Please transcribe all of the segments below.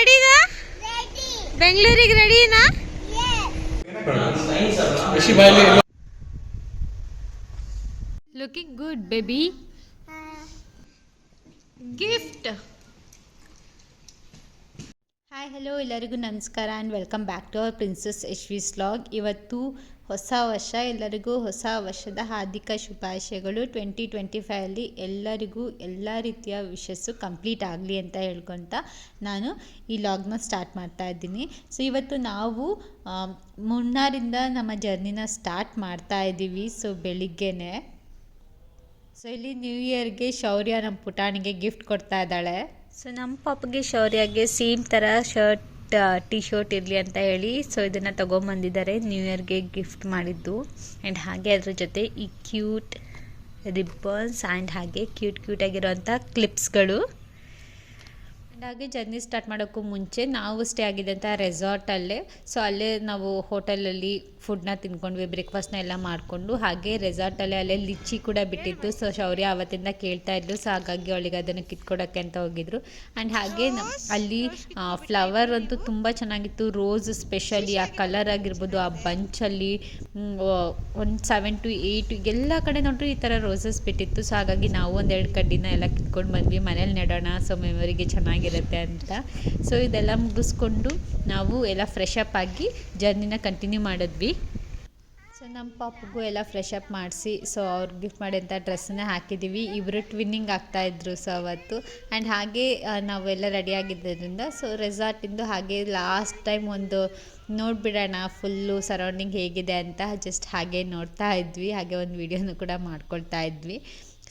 ರೆಡಿನಾ? ಬೆಂಗಳೂರಿಗೆ ರೆಡಿನಾ? Looking good baby. Gift. Hi hello ಎಲ್ಲರಿಗೂ ನಮಸ್ಕಾರ and welcome back to our princess Yashvi's vlog. ಇವತ್ತು ಹೊಸ ವರ್ಷ, ಎಲ್ಲರಿಗೂ ಹೊಸ ವರ್ಷದ ಹಾರ್ದಿಕ ಶುಭಾಶಯಗಳು. 2025ಅಲ್ಲಿ ಎಲ್ಲರಿಗೂ ಎಲ್ಲ ರೀತಿಯ ವಿಶಸ್ಸು ಕಂಪ್ಲೀಟ್ ಆಗಲಿ ಅಂತ ಹೇಳ್ಕೊತ ನಾನು ಈ ವ್ಲಾಗ್ನ ಸ್ಟಾರ್ಟ್ ಮಾಡ್ತಾ ಇದ್ದೀನಿ. ಸೊ ಇವತ್ತು ನಾವು ಮುನ್ನಾರಿಂದ ನಮ್ಮ ಜರ್ನಿನ ಸ್ಟಾರ್ಟ್ ಮಾಡ್ತಾ ಇದ್ದೀವಿ. ಸೊ ಬೆಳಿಗ್ಗೆನೆ ಸೊ ಇಲ್ಲಿ ನ್ಯೂ ಇಯರ್ಗೆ ಶೌರ್ಯ ನಮ್ಮ ಪುಟಾಣಿಗೆ ಗಿಫ್ಟ್ ಕೊಡ್ತಾ ಇದ್ದಾಳೆ. ಸೊ ನಮ್ಮ ಪಾಪಗೆ ಶೌರ್ಯಗೆ ಸೇಮ್ ಥರ ಟೀ ಶರ್ಟ್ ಇರಲಿ ಅಂತ ಹೇಳಿ ಸೊ ಇದನ್ನು ತೊಗೊಂಬಂದಿದ್ದಾರೆ, ನ್ಯೂ ಇಯರ್ಗೆ ಗಿಫ್ಟ್ ಮಾಡಿದ್ದು. ಆ್ಯಂಡ್ ಹಾಗೆ ಅದ್ರ ಜೊತೆ ಈ ಕ್ಯೂಟ್ ರಿಬ್ಬನ್ಸ್ ಆ್ಯಂಡ್ ಹಾಗೆ ಕ್ಯೂಟ್ ಆಗಿರೋಂಥ ಕ್ಲಿಪ್ಸ್ಗಳು. ಆ್ಯಂಡ್ ಹಾಗೆ ಜರ್ನಿ ಸ್ಟಾರ್ಟ್ ಮಾಡೋಕ್ಕೂ ಮುಂಚೆ ನಾವು ಸ್ಟೇ ಆಗಿದ್ದಂಥ ರೆಸಾರ್ಟಲ್ಲೇ. ಸೊ ಅಲ್ಲೇ ನಾವು ಹೋಟೆಲಲ್ಲಿ ಫುಡ್ನ ತಿನ್ಕೊಂಡ್ವಿ, ಬ್ರೇಕ್ಫಾಸ್ಟ್ನ ಎಲ್ಲ ಮಾಡಿಕೊಂಡು. ಹಾಗೆ ರೆಸಾರ್ಟಲ್ಲೇ ಅಲ್ಲೇ ಲಿಚ್ಚಿ ಕೂಡ ಬಿಟ್ಟಿತ್ತು. ಸೊ ಶೌರ್ಯ ಆವತ್ತಿಂದ ಕೇಳ್ತಾ ಇದ್ಲು, ಸೊ ಹಾಗಾಗಿ ಅವಳಿಗೆ ಅದನ್ನು ಕಿತ್ಕೊಡೋಕ್ಕೆ ಅಂತ ಹೋಗಿದ್ರು. ಆ್ಯಂಡ್ ಹಾಗೆ ಅಲ್ಲಿ ಫ್ಲವರ್ ಅಂತೂ ತುಂಬ ಚೆನ್ನಾಗಿತ್ತು. ರೋಸ್ ಸ್ಪೆಷಲಿ ಆ ಕಲರ್ ಆಗಿರ್ಬೋದು, ಆ ಬಂಚಲ್ಲಿ ಒಂದು 7 to 8 ಎಲ್ಲ ಕಡೆ ನೋಡ್ರಿ ಈ ಥರ ರೋಸಸ್ ಬಿಟ್ಟಿತ್ತು. ಸೊ ಹಾಗಾಗಿ ನಾವು 1-2 ಕಡ್ಡಿನ ಎಲ್ಲ ಕಿತ್ಕೊಂಡು ಬಂದ್ವಿ, ಮನೇಲಿ ನೆಡೋಣ ಸೊ ಮೆಮೊರಿಗೆ ಚೆನ್ನಾಗಿರುತ್ತೆ ಅಂತ. ಸೊ ಇದೆಲ್ಲ ಮುಗಿಸ್ಕೊಂಡು ನಾವು ಎಲ್ಲ ಫ್ರೆಶ್ ಅಪ್ ಆಗಿ ಜರ್ನಿನ ಕಂಟಿನ್ಯೂ ಮಾಡಿದ್ವಿ. ಸೊ ನಮ್ಮ ಪಾಪಗೂ ಎಲ್ಲ ಫ್ರೆಶ್ ಅಪ್ ಮಾಡಿಸಿ ಸೊ ಅವ್ರಿಗೆ ಗಿಫ್ಟ್ ಮಾಡಿದಂಥ ಡ್ರೆಸ್ಸನ್ನೇ ಹಾಕಿದ್ದೀವಿ. ಇಬ್ಬರು ಟ್ವಿನ್ನಿಂಗ್ ಆಗ್ತಾಯಿದ್ರು ಸೊ ಅವತ್ತು. ಆ್ಯಂಡ್ ಹಾಗೆ ನಾವೆಲ್ಲ ರೆಡಿಯಾಗಿದ್ದರಿಂದ ಸೊ ರೆಸಾರ್ಟಿಂದು ಹಾಗೆ ಲಾಸ್ಟ್ ಟೈಮ್ ಒಂದು ನೋಡಿಬಿಡೋಣ ಫುಲ್ಲು ಸರೌಂಡಿಂಗ್ ಹೇಗಿದೆ ಅಂತ ಜಸ್ಟ್ ಹಾಗೆ ನೋಡ್ತಾ ಇದ್ವಿ. ಹಾಗೆ ಒಂದು ವೀಡಿಯೋನು ಕೂಡ ಮಾಡ್ಕೊಳ್ತಾ ಇದ್ವಿ.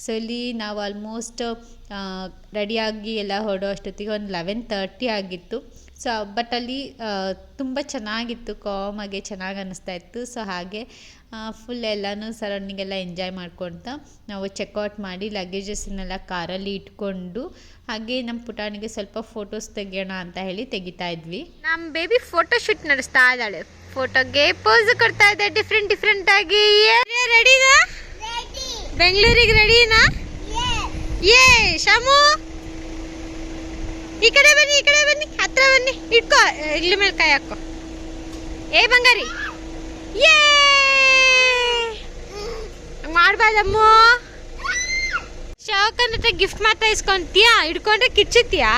ಸೊ ಇಲ್ಲಿ ನಾವು ಆಲ್ಮೋಸ್ಟ್ ರೆಡಿಯಾಗಿ ಎಲ್ಲ ಹೊರಡೋ ಅಷ್ಟೊತ್ತಿಗೆ ಒಂದು 11:30 ಆಗಿತ್ತು. ಸೊ ಬಟ್ ಅಲ್ಲಿ ತುಂಬ ಚೆನ್ನಾಗಿತ್ತು, ಕಾಮಾಗೆ ಚೆನ್ನಾಗಿ ಅನ್ನಿಸ್ತಾ ಇತ್ತು. ಸೊ ಹಾಗೆ ಫುಲ್ ಎಲ್ಲನೂ ಸರೌಂಡಿಂಗ್ ಎಲ್ಲ ಎಂಜಾಯ್ ಮಾಡ್ಕೊತ ನಾವು ಚೆಕ್ಔಟ್ ಮಾಡಿ ಲಗೇಜಸ್ನೆಲ್ಲ ಕಾರಲ್ಲಿ ಇಟ್ಕೊಂಡು ಹಾಗೆ ನಮ್ಮ ಪುಟಾಣಿಗೆ ಸ್ವಲ್ಪ ಫೋಟೋಸ್ ತೆಗಿಯೋಣ ಅಂತ ಹೇಳಿ ತೆಗಿತಾ ಇದ್ವಿ. ನಮ್ಮ ಬೇಬಿ ಫೋಟೋ ಶೂಟ್ ನಡೆಸ್ತಾ ಇದ್ದಾಳೆ, ಫೋಟೋಗೆ ಪೋಸ್ ಕೊಡ್ತಾ ಇದ್ದೆ ಡಿಫ್ರೆಂಟ್ ಆಗಿ. ರೆಡಿನಾ? ಬೆಂಗಳೂರಿಗೆ ರೆಡಿನಾ? ಏ ಶಾಮು ಈ ಕಡೆ ಬನ್ನಿ ಹತ್ರ ಬನ್ನಿ, ಇಟ್ಕೋ ಇಡ್ಲಿ ಮೇಲೆ ಕೈ ಹಾಕೋ. ಏ ಬಂಗಾರಿ ಏ ಮಾಡ್ಬಾರ್ದಮ್ಮ. ಶೌಕನ್ ಹತ್ರ ಗಿಫ್ಟ್ ಮಾತ್ರ ಇಸ್ಕೊಂತೀಯಾ? ಇಟ್ಕೊಂಡ್ರೆ ಕಿಚ್ಚುತ್ತೀಯಾ?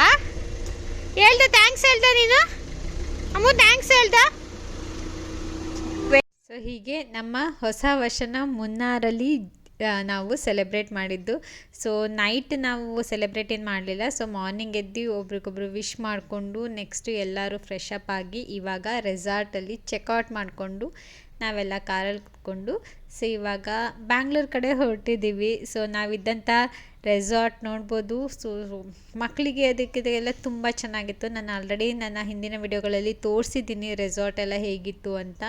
ಹೇಳ್ದ ಥ್ಯಾಂಕ್ಸ್ ಹೇಳ್ದ ನೀನು ಅಮ್ಮ, ಥ್ಯಾಂಕ್ಸ್ ಹೇಳ್ದ. ಸೊ ಹೀಗೆ ನಮ್ಮ ಹೊಸ ವರ್ಷನ ಮುನ್ನಾರಲ್ಲಿ ನಾವು ಸೆಲೆಬ್ರೇಟ್ ಮಾಡಿದ್ದು. ಸೊ ನೈಟ್ ನಾವು ಸೆಲೆಬ್ರೇಟ್ ಏನು ಮಾಡಲಿಲ್ಲ. ಸೊ ಮಾರ್ನಿಂಗ್ ಎದ್ದು ಒಬ್ರಿಗೊಬ್ರು ವಿಶ್ ಮಾಡಿಕೊಂಡು ನೆಕ್ಸ್ಟು ಎಲ್ಲರೂ ಫ್ರೆಶ್ ಅಪ್ ಆಗಿ ಇವಾಗ ರೆಸಾರ್ಟಲ್ಲಿ ಚೆಕ್ಔಟ್ ಮಾಡಿಕೊಂಡು ನಾವೆಲ್ಲ ಕಾರಲ್ಲಿ ಕುತ್ಕೊಂಡು ಸೊ ಇವಾಗ ಬ್ಯಾಂಗ್ಳೂರ್ ಕಡೆ ಹೊರಟಿದ್ದೀವಿ. ಸೊ ನಾವಿದ್ದಂಥ ರೆಸಾರ್ಟ್ ನೋಡ್ಬೋದು. ಸೊ ಮಕ್ಕಳಿಗೆ ಅದಕ್ಕೆಲ್ಲ ತುಂಬ ಚೆನ್ನಾಗಿತ್ತು. ನಾನು ಆಲ್ರೆಡಿ ನನ್ನ ಹಿಂದಿನ ವಿಡಿಯೋಗಳಲ್ಲಿ ತೋರಿಸಿದ್ದೀನಿ ರೆಸಾರ್ಟ್ ಎಲ್ಲ ಹೇಗಿತ್ತು ಅಂತ.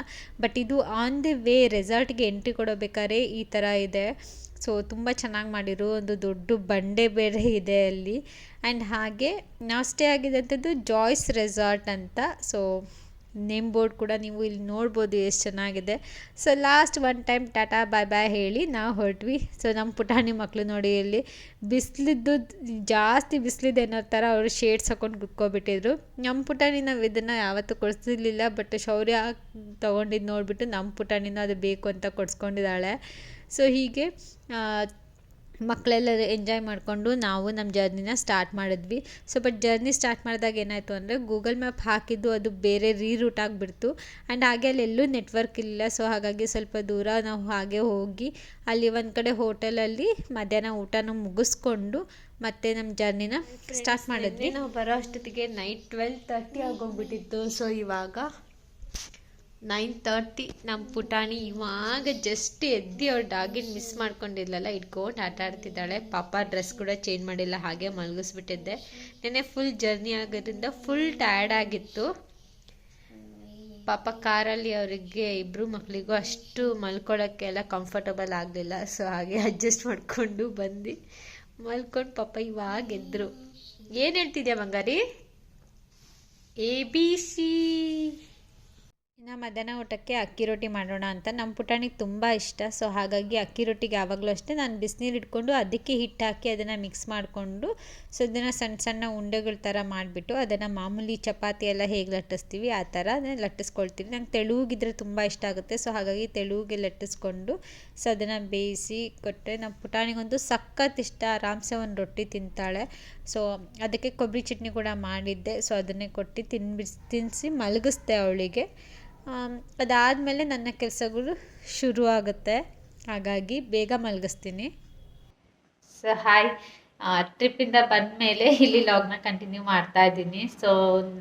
ಬಟ್ ಇದು ಆನ್ ದಿ ವೇ ರೆಸಾರ್ಟ್ಗೆ ಎಂಟ್ರಿ ಕೊಡಬೇಕಾದ್ರೆ ಈ ಥರ ಇದೆ. ಸೊ ತುಂಬ ಚೆನ್ನಾಗಿ ಮಾಡಿರು, ಒಂದು ದೊಡ್ಡ ಬಂಡೆ ಬೇರೆ ಇದೆ ಅಲ್ಲಿ. ಆ್ಯಂಡ್ ಹಾಗೆ ನಾವು ಸ್ಟೇ ಆಗಿದ್ದಂಥದ್ದು ಜಾಯ್ಸ್ ರೆಸಾರ್ಟ್ ಅಂತ. ಸೊ ನೇಮ್ ಬೋರ್ಡ್ ಕೂಡ ನೀವು ಇಲ್ಲಿ ನೋಡ್ಬೋದು ಎಷ್ಟು ಚೆನ್ನಾಗಿದೆ. So last one time tata bye ಹೇಳಿ ನಾವು ಹೊರಟ್ವಿ. ಸೊ ನಮ್ಮ ಪುಟಾಣಿ ಮಕ್ಕಳು ನೋಡಿ ಇಲ್ಲಿ ಬಿಸಿಲಿದ್ದು ಜಾಸ್ತಿ ಬಿಸಿಲಿದೆ ಅನ್ನೋ ಥರ ಅವರು ಶೇಡ್ಸ್ ಹಾಕೊಂಡು ಕುತ್ಕೊಬಿಟ್ಟಿದ್ರು. ನಮ್ಮ ಪುಟಾಣಿ ನಾವು ಇದನ್ನು ಯಾವತ್ತೂ ಕೊಡಿಸಿರ್ಲಿಲ್ಲ, ಬಟ್ ಶೌರ್ಯ ತೊಗೊಂಡಿದ್ದು ನೋಡಿಬಿಟ್ಟು ನಮ್ಮ ಪುಟಾಣಿನ ಅದು ಬೇಕು ಅಂತ ಕೊಡಿಸ್ಕೊಂಡಿದ್ದಾಳೆ. ಸೊ ಹೀಗೆ ಮಕ್ಕಳೆಲ್ಲ ಎಂಜಾಯ್ ಮಾಡಿಕೊಂಡು ನಾವು ನಮ್ಮ ಜರ್ನಿನ ಸ್ಟಾರ್ಟ್ ಮಾಡಿದ್ವಿ. ಸೊ ಬಟ್ ಜರ್ನಿ ಸ್ಟಾರ್ಟ್ ಮಾಡಿದಾಗ ಏನಾಯಿತು ಅಂದರೆ ಗೂಗಲ್ ಮ್ಯಾಪ್ ಹಾಕಿದ್ದು ಅದು ಬೇರೆ ರೀರೂಟ್ ಆಗಿಬಿಡ್ತು. ಆ್ಯಂಡ್ ಹಾಗೆ ಅಲ್ಲೆಲ್ಲೂ ನೆಟ್ವರ್ಕ್ ಇಲ್ಲ. ಸೊ ಹಾಗಾಗಿ ಸ್ವಲ್ಪ ದೂರ ನಾವು ಹಾಗೆ ಹೋಗಿ ಅಲ್ಲಿ ಒಂದು ಕಡೆ ಹೋಟೆಲಲ್ಲಿ ಮಧ್ಯಾಹ್ನ ಊಟನ ಮುಗಿಸ್ಕೊಂಡು ಮತ್ತೆ ನಮ್ಮ ಜರ್ನಿನ ಸ್ಟಾರ್ಟ್ ಮಾಡಿದ್ವಿ. ನಾವು ಬರೋ ಅಷ್ಟೊತ್ತಿಗೆ ನೈಟ್ 12:30 ಆಗೋಗ್ಬಿಟ್ಟಿತ್ತು. ಸೊ ಇವಾಗ 9:30. ನಮ್ಮ ಪುಟಾಣಿ ಇವಾಗ ಜಸ್ಟ್ ಎದ್ದು ಅವ್ರ ಡಾಗಿನ ಮಿಸ್ ಮಾಡ್ಕೊಂಡಿದ್ಲಲ್ಲ ಇಟ್ಕೊಂಡು ಆಟ ಆಡ್ತಿದ್ದಾಳೆ. ಪಾಪ ಡ್ರೆಸ್ ಕೂಡ ಚೇಂಜ್ ಮಾಡಿಲ್ಲ, ಹಾಗೆ ಮಲಗಿಸ್ಬಿಟ್ಟಿದ್ದೆ. ನೆನ್ನೆ ಫುಲ್ ಜರ್ನಿ ಆಗೋದ್ರಿಂದ ಫುಲ್ ಟಯರ್ಡ್ ಆಗಿತ್ತು. ಪಾಪ ಕಾರಲ್ಲಿ ಅವರಿಗೆ ಇಬ್ಬರು ಮಕ್ಕಳಿಗೂ ಅಷ್ಟು ಮಲ್ಕೊಳ್ಳೋಕ್ಕೆಲ್ಲ ಕಂಫರ್ಟಬಲ್ ಆಗಲಿಲ್ಲ. ಸೊ ಹಾಗೆ ಅಡ್ಜಸ್ಟ್ ಮಾಡಿಕೊಂಡು ಬಂದು ಮಲ್ಕೊಂಡು ಪಾಪ ಇವಾಗ ಎದ್ರು. ಏನು ಹೇಳ್ತಿದ್ಯಾ ಬಂಗಾರಿ? ABC. ಇನ್ನು ಮಧ್ಯಾಹ್ನ ಊಟಕ್ಕೆ ಅಕ್ಕಿ ರೊಟ್ಟಿ ಮಾಡೋಣ ಅಂತ ನಮ್ಮ ಪುಟಾಣಿಗೆ ತುಂಬ ಇಷ್ಟ. ಸೊ ಹಾಗಾಗಿ ಅಕ್ಕಿ ರೊಟ್ಟಿಗೆ ಯಾವಾಗಲೂ ಅಷ್ಟೇ ನಾನು ಬಿಸಿನೀರು ಇಟ್ಕೊಂಡು ಅದಕ್ಕೆ ಹಿಟ್ಟು ಹಾಕಿ ಅದನ್ನು ಮಿಕ್ಸ್ ಮಾಡಿಕೊಂಡು ಸೊ ಅದನ್ನು ಸಣ್ಣ ಸಣ್ಣ ಉಂಡೆಗಳ ಥರ ಮಾಡಿಬಿಟ್ಟು ಅದನ್ನು ಮಾಮೂಲಿ ಚಪಾತಿ ಎಲ್ಲ ಹೇಗೆ ಲಟ್ಟಿಸ್ತೀವಿ ಆ ಥರ ಲಟ್ಟಿಸ್ಕೊಳ್ತೀನಿ. ನಂಗೆ ತೆಳುಗಿದ್ರೆ ತುಂಬ ಇಷ್ಟ ಆಗುತ್ತೆ. ಸೊ ಹಾಗಾಗಿ ತೆಳುಗೆ ಲಟ್ಟಿಸ್ಕೊಂಡು ಸೊ ಅದನ್ನು ಬೇಯಿಸಿ ಕೊಟ್ಟರೆ ನಮ್ಮ ಪುಟಾಣಿಗಂತೂ ಸಖತ್ ಇಷ್ಟ. ಆರಾಮ್ಸೆ ಒಂದು ರೊಟ್ಟಿ ತಿಂತಾಳೆ. ಸೊ ಅದಕ್ಕೆ ಕೊಬ್ಬರಿ ಚಟ್ನಿ ಕೂಡ ಮಾಡಿದ್ದೆ. ಸೊ ಅದನ್ನೇ ಕೊಟ್ಟು ತಿನ್ನಿಸಿ ಮಲಗಿಸ್ದೆ ಅವಳಿಗೆ. ಅದಾದಮೇಲೆ ನನ್ನ ಕೆಲಸಗಳು ಶುರು ಆಗುತ್ತೆ. ಹಾಗಾಗಿ ಬೇಗ ಮಲಗಿಸ್ತೀನಿ. ಸೊ ಹಾಯ್, ಟ್ರಿಪ್ಪಿಂದ ಬಂದಮೇಲೆ ಇಲ್ಲಿ ಲಾಗ್ನ ಕಂಟಿನ್ಯೂ ಮಾಡ್ತಾ ಇದ್ದೀನಿ. ಸೊ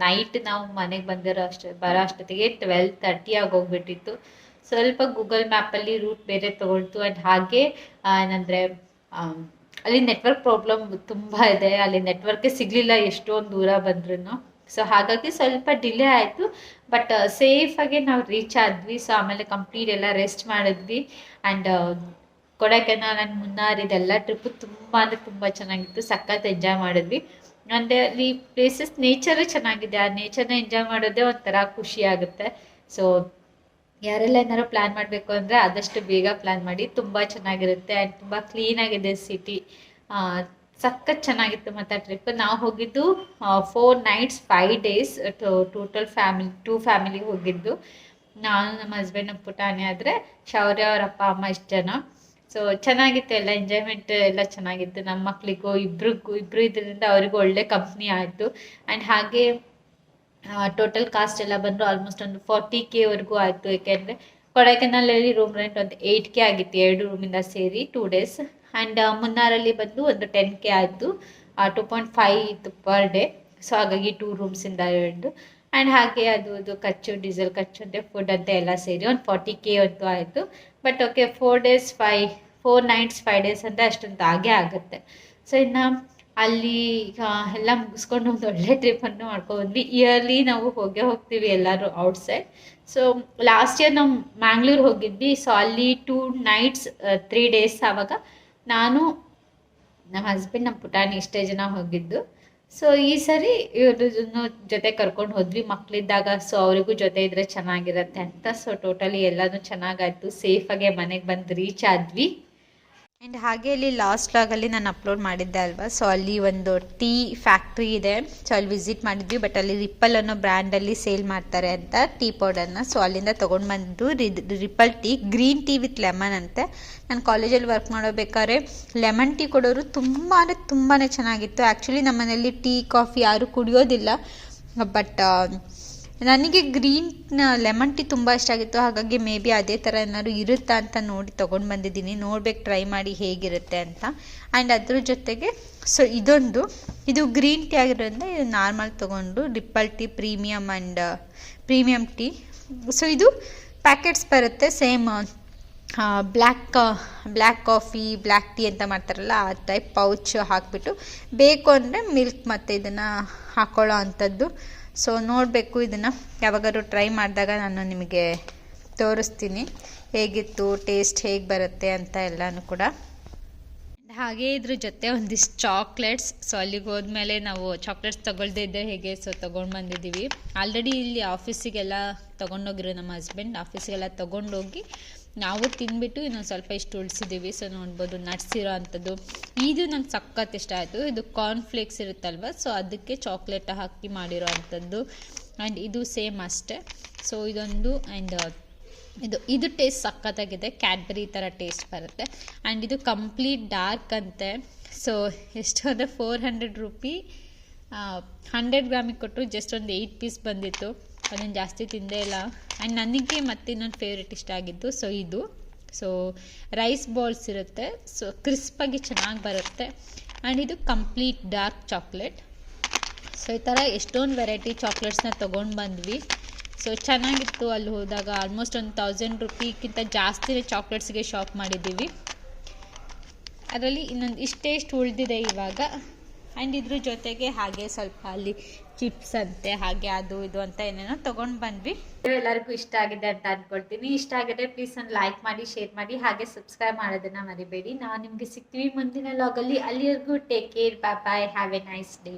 ನೈಟ್ ನಾವು ಮನೆಗೆ ಬರೋ ಅಷ್ಟೊತ್ತಿಗೆ 12:30 ಆಗೋಗ್ಬಿಟ್ಟಿತ್ತು. ಸ್ವಲ್ಪ ಗೂಗಲ್ ಮ್ಯಾಪಲ್ಲಿ ರೂಟ್ ಬೇರೆ ತೊಗೊಳ್ತು. ಆ್ಯಂಡ್ ಹಾಗೆ ಏನಂದರೆ ಅಲ್ಲಿ ನೆಟ್ವರ್ಕ್ ಪ್ರಾಬ್ಲಮ್ ತುಂಬ ಇದೆ. ಅಲ್ಲಿ ನೆಟ್ವರ್ಕೇ ಸಿಗಲಿಲ್ಲ ಎಷ್ಟೊಂದು ದೂರ ಬಂದ್ರೂ. ಸೊ ಹಾಗಾಗಿ ಸ್ವಲ್ಪ ಡಿಲೇ ಆಯಿತು. ಬಟ್ ಸೇಫಾಗಿ ನಾವು ರೀಚ್ ಆದ್ವಿ. ಸೊ ಆಮೇಲೆ ಕಂಪ್ಲೀಟ್ ಎಲ್ಲ ರೆಸ್ಟ್ ಮಾಡಿದ್ವಿ. ಆ್ಯಂಡ್ ಕೊಡೈಕೆನಾಲ್ ಆ್ಯಂಡ್ ಮುನ್ನಾರ್ ಇದೆಲ್ಲ ಟ್ರಿಪ್ಪು ತುಂಬ ಅಂದರೆ ತುಂಬ ಚೆನ್ನಾಗಿತ್ತು. ಸಖತ್ ಎಂಜಾಯ್ ಮಾಡಿದ್ವಿ. ಅಂದರೆ ಅಲ್ಲಿ ಪ್ಲೇಸಸ್ ನೇಚರು ಚೆನ್ನಾಗಿದೆ. ಆ ನೇಚರ್ನ ಎಂಜಾಯ್ ಮಾಡೋದೇ ಒಂಥರ ಖುಷಿ ಆಗುತ್ತೆ. ಸೊ ಯಾರೆಲ್ಲ ಏನಾದ್ರು ಪ್ಲ್ಯಾನ್ ಮಾಡಬೇಕು ಅಂದರೆ ಆದಷ್ಟು ಬೇಗ ಪ್ಲ್ಯಾನ್ ಮಾಡಿ. ತುಂಬ ಚೆನ್ನಾಗಿರುತ್ತೆ. ಆ್ಯಂಡ್ ತುಂಬ ಕ್ಲೀನಾಗಿದೆ ಸಿಟಿ. ಸಖತ್ ಚೆನ್ನಾಗಿತ್ತು. ಮತ್ತು ಟ್ರಿಪ್ ನಾವು ಹೋಗಿದ್ದು 4 nights 5 days total two family ಹೋಗಿದ್ದು. ನಾನು, ನಮ್ಮ ಹಸ್ಬೆಂಡ್, ನಮ್ಮ ಪುಟಾಣಿ ಆದರೆ ಶೌರ್ಯ ಅವ್ರ ಅಪ್ಪ ಅಮ್ಮ ಇಷ್ಟು ಜನ. ಸೊ ಚೆನ್ನಾಗಿತ್ತು. ಎಲ್ಲ ಎಂಜಾಯ್ಮೆಂಟ್ ಎಲ್ಲ ಚೆನ್ನಾಗಿತ್ತು. ನಮ್ಮ ಮಕ್ಕಳಿಗೂ ಇಬ್ಬರು ಇದರಿಂದ ಅವರಿಗೂ ಒಳ್ಳೆ ಕಂಪ್ನಿ ಆಯಿತು. ಆ್ಯಂಡ್ ಹಾಗೆ ಟೋಟಲ್ ಕಾಸ್ಟ್ ಎಲ್ಲ ಬಂದರು ಆಲ್ಮೋಸ್ಟ್ ಒಂದು 40K ವರೆಗೂ ಆಯಿತು. ಏಕೆಂದರೆ ಕೊಡೈಕೆನಾಲಲ್ಲಿ ರೂಮ್ ರೆಂಟ್ ಒಂದು 8K ಆಗಿತ್ತು 2 ರೂಮಿಂದ ಸೇರಿ 2 days. ಆ್ಯಂಡ್ ಮುನ್ನಾರಲ್ಲಿ ಬಂದು ಒಂದು 10K ಆಯಿತು. 2.5 ಇತ್ತು ಪರ್ ಡೇ. ಸೊ ಹಾಗಾಗಿ 2 ರೂಮ್ಸಿಂದ 2. ಆ್ಯಂಡ್ ಹಾಗೆ ಅದು ಖರ್ಚು, ಡೀಸೆಲ್ ಖರ್ಚು ಅಂತೆ, ಫುಡ್ ಅಂತ ಎಲ್ಲ ಸೇರಿ ಒಂದು 40K ಅಂತೂ ಆಯಿತು. ಬಟ್ ಓಕೆ, 4 nights 5 days ಅಂತ ಅಷ್ಟೊಂದು ಆಗೇ ಆಗುತ್ತೆ. ಸೊ ಇನ್ನು ಅಲ್ಲಿ ಎಲ್ಲ ಮುಗಿಸ್ಕೊಂಡು ಒಂದು ಒಳ್ಳೆ ಟ್ರಿಪ್ಪನ್ನು ಮಾಡ್ಕೊಂಡ್ಬಂದ್ವಿ. ಇಯರ್ಲಿ ನಾವು ಹೋಗ್ತೀವಿ ಎಲ್ಲರೂ ಔಟ್ಸೈಡ್. ಸೊ ಲಾಸ್ಟ್ ಇಯರ್ ನಾವು ಮ್ಯಾಂಗ್ಳೂರ್ ಹೋಗಿದ್ವಿ. ಸೊ ಅಲ್ಲಿ 2 nights 3 days ಆವಾಗ ನಾನು, ನಮ್ಮ ಹಸ್ಬೆಂಡ್, ನಮ್ಮ ಪುಟಾಣಿ ಇಷ್ಟೇ ಜನ ಹೋಗಿದ್ದು. ಸೊ ಈ ಸರಿ ಇವ್ರ ಜೊತೆ ಕರ್ಕೊಂಡು ಹೋದ್ವಿ ಮಕ್ಕಳಿದ್ದಾಗ. ಸೊ ಅವರಿಗೂ ಜೊತೆ ಇದ್ರೆ ಚೆನ್ನಾಗಿರುತ್ತೆ ಅಂತ. ಸೊ ಟೋಟಲಿ ಎಲ್ಲನೂ ಚೆನ್ನಾಗಾಯ್ತು. ಸೇಫಾಗೆ ಮನೆಗೆ ಬಂದು ರೀಚ್ ಆದ್ವಿ. ಆ್ಯಂಡ್ ಹಾಗೆ ಅಲ್ಲಿ ಲಾಸ್ಟ್ ಲಾಗಲ್ಲಿ ನಾನು ಅಪ್ಲೋಡ್ ಮಾಡಿದ್ದೆ ಅಲ್ವಾ. ಸೊ ಅಲ್ಲಿ ಒಂದು ಟೀ ಫ್ಯಾಕ್ಟ್ರಿ ಇದೆ. ಸೊ ಅಲ್ಲಿ ವಿಸಿಟ್ ಮಾಡಿದ್ವಿ. ಬಟ್ ಅಲ್ಲಿ ರಿಪ್ಪಲ್ ಅನ್ನೋ ಬ್ರ್ಯಾಂಡಲ್ಲಿ ಸೇಲ್ ಮಾಡ್ತಾರೆ ಅಂತ ಟೀ ಪೌಡರ್ನ. ಸೊ ಅಲ್ಲಿಂದ ತೊಗೊಂಡು ಬಂದು ripple tea, green tea with lemon ಅಂತೆ. ನಾನು ಕಾಲೇಜಲ್ಲಿ ವರ್ಕ್ ಮಾಡೋಬೇಕಾದ್ರೆ ಲೆಮನ್ ಟೀ ಕೊಡೋರು ತುಂಬ ಅಂದರೆ ತುಂಬಾ ಚೆನ್ನಾಗಿತ್ತು. ಆ್ಯಕ್ಚುಲಿ ನಮ್ಮ ಮನೆಯಲ್ಲಿ ಟೀ ಕಾಫಿ ಯಾರೂ ಕುಡಿಯೋದಿಲ್ಲ. ಬಟ್ ನನಗೆ ಲೆಮನ್ ಟೀ ತುಂಬ ಇಷ್ಟ ಆಗಿತ್ತು. ಹಾಗಾಗಿ ಮೇ ಬಿ ಅದೇ ಥರ ಏನಾದ್ರು ಇರುತ್ತಾ ಅಂತ ನೋಡಿ ತೊಗೊಂಡು ಬಂದಿದ್ದೀನಿ. ನೋಡ್ಬೇಕು, ಟ್ರೈ ಮಾಡಿ ಹೇಗಿರುತ್ತೆ ಅಂತ. ಆ್ಯಂಡ್ ಅದ್ರ ಜೊತೆಗೆ ಸೊ ಇದು ಗ್ರೀನ್ ಟೀ ಆಗಿರೋದ್ರಿಂದ ಇದು ನಾರ್ಮಲ್ ತೊಗೊಂಡು ripple tea premium tea. So ಇದು ಪ್ಯಾಕೆಟ್ಸ್ ಬರುತ್ತೆ same black coffee, black tea ಅಂತ ಮಾಡ್ತಾರಲ್ಲ ಆ ಟೈಪ್ ಪೌಚ್ ಹಾಕಿಬಿಟ್ಟು. ಬೇಕು ಅಂದರೆ ಮಿಲ್ಕ್ ಮತ್ತು ಇದನ್ನು ಹಾಕ್ಕೊಳ್ಳೋ ಅಂಥದ್ದು. ಸೊ ನೋಡಬೇಕು, ಇದನ್ನು ಯಾವಾಗಾದ್ರೂ ಟ್ರೈ ಮಾಡಿದಾಗ ನಾನು ನಿಮಗೆ ತೋರಿಸ್ತೀನಿ ಹೇಗಿತ್ತು, ಟೇಸ್ಟ್ ಹೇಗೆ ಬರುತ್ತೆ ಅಂತ ಎಲ್ಲನೂ ಕೂಡ. ಹಾಗೆ ಇದ್ರ ಜೊತೆ ಒಂದಿಷ್ಟು ಚಾಕ್ಲೇಟ್ಸ್. ಸೊ ಅಲ್ಲಿಗೆ ಹೋದ್ಮೇಲೆ ನಾವು ಚಾಕ್ಲೇಟ್ಸ್ ತೊಗೊಳ್ದೇ ಇದ್ದೆ ಹೇಗೆ, ಸೊ ತೊಗೊಂಡು ಬಂದಿದ್ದೀವಿ. ಆಲ್ರೆಡಿ ಇಲ್ಲಿ ಆಫೀಸಿಗೆಲ್ಲ ತೊಗೊಂಡೋಗಿರೋ ನಮ್ಮ ಹಸ್ಬೆಂಡ್ ಆಫೀಸಿಗೆಲ್ಲ ತೊಗೊಂಡೋಗಿ ನಾವು ತಿಂದ್ಬಿಟ್ಟು ಇನ್ನೊಂದು ಸ್ವಲ್ಪ ಇಷ್ಟು ಉಳಿಸಿದ್ದೀವಿ. ಸೊ ನೋಡ್ಬೋದು ನಟ್ಸ್ ಇರೋ ಅಂಥದ್ದು. ಇದು ನಂಗೆ ಸಖತ್ ಇಷ್ಟ ಆಯಿತು. ಇದು ಕಾರ್ನ್ಫ್ಲೇಕ್ಸ್ ಇರುತ್ತಲ್ವ, ಸೊ ಅದಕ್ಕೆ ಚಾಕ್ಲೇಟ್ ಹಾಕಿ ಮಾಡಿರೋ ಅಂಥದ್ದು. ಆ್ಯಂಡ್ ಇದು ಸೇಮ್ ಅಷ್ಟೇ. ಸೊ ಇದೊಂದು. ಆ್ಯಂಡ್ ಇದು ಟೇಸ್ಟ್ ಸಖತ್ತಾಗಿದೆ. ಕ್ಯಾಡ್ಬರಿ ಥರ ಟೇಸ್ಟ್ ಬರುತ್ತೆ. ಆ್ಯಂಡ್ ಇದು ಕಂಪ್ಲೀಟ್ ಡಾರ್ಕ್ ಅಂತೆ. ಸೊ ಎಷ್ಟು ಅಂದರೆ 400 ರೂಪಿ 100 ಗ್ರಾಮಿಗೆ ಕೊಟ್ಟರು. ಜಸ್ಟ್ ಒಂದು 8 ಪೀಸ್ ಬಂದಿತ್ತು. ಅದನ್ನು ಜಾಸ್ತಿ ತಿಂದೇ ಇಲ್ಲ. ಆ್ಯಂಡ್ ನನಗೆ ಮತ್ತೆ ಇನ್ನೊಂದು ಫೇವ್ರೆಟ್ ಇಷ್ಟ ಆಗಿದ್ದು ಸೊ ರೈಸ್ ಬಾಲ್ಸ್ ಇರುತ್ತೆ. ಸೊ ಕ್ರಿಸ್ಪಾಗಿ ಚೆನ್ನಾಗಿ ಬರುತ್ತೆ. ಆ್ಯಂಡ್ ಇದು ಕಂಪ್ಲೀಟ್ ಡಾರ್ಕ್ ಚಾಕ್ಲೇಟ್. ಸೊ ಈ ಥರ ಎಷ್ಟೊಂದು ವೆರೈಟಿ ಚಾಕ್ಲೇಟ್ಸ್ನ ತೊಗೊಂಡು ಬಂದ್ವಿ. ಸೊ ಚೆನ್ನಾಗಿತ್ತು. ಅಲ್ಲಿ ಹೋದಾಗ ಆಲ್ಮೋಸ್ಟ್ ಒಂದು 1000 ರೂಪಿಗಿಂತ ಜಾಸ್ತಿನೇ ಚಾಕ್ಲೇಟ್ಸ್ಗೆ ಶಾಪ್ ಮಾಡಿದ್ದೀವಿ. ಅದರಲ್ಲಿ ಇನ್ನೊಂದು ಇಷ್ಟು ಉಳಿದಿದೆ ಇವಾಗ. ಆ್ಯಂಡ್ ಇದ್ರ ಜೊತೆಗೆ ಹಾಗೆ ಸ್ವಲ್ಪ ಅಲ್ಲಿ ಚಿಪ್ಸ್ ಅಂತೆ, ಹಾಗೆ ಅದು ಇದು ಅಂತ ಏನೇನೋ ತೊಗೊಂಡು ಬಂದ್ವಿ. ಎಲ್ಲರಿಗೂ ಇಷ್ಟ ಆಗಿದೆ ಅಂತ ಅಂದ್ಕೊಳ್ತೀನಿ. ಇಷ್ಟ ಆಗಿದೆ ಪ್ಲೀಸ್ ಒಂದು ಲೈಕ್ ಮಾಡಿ, ಶೇರ್ ಮಾಡಿ, ಹಾಗೆ ಸಬ್ಸ್ಕ್ರೈಬ್ ಮಾಡೋದನ್ನು ಮರಿಬೇಡಿ. ನಾವು ನಿಮಗೆ ಸಿಗ್ತೀವಿ ಮುಂದಿನ ಲಾಗಲ್ಲಿ. ಅಲ್ಲಿವರೆಗೂ take care, bye bye, have a nice day.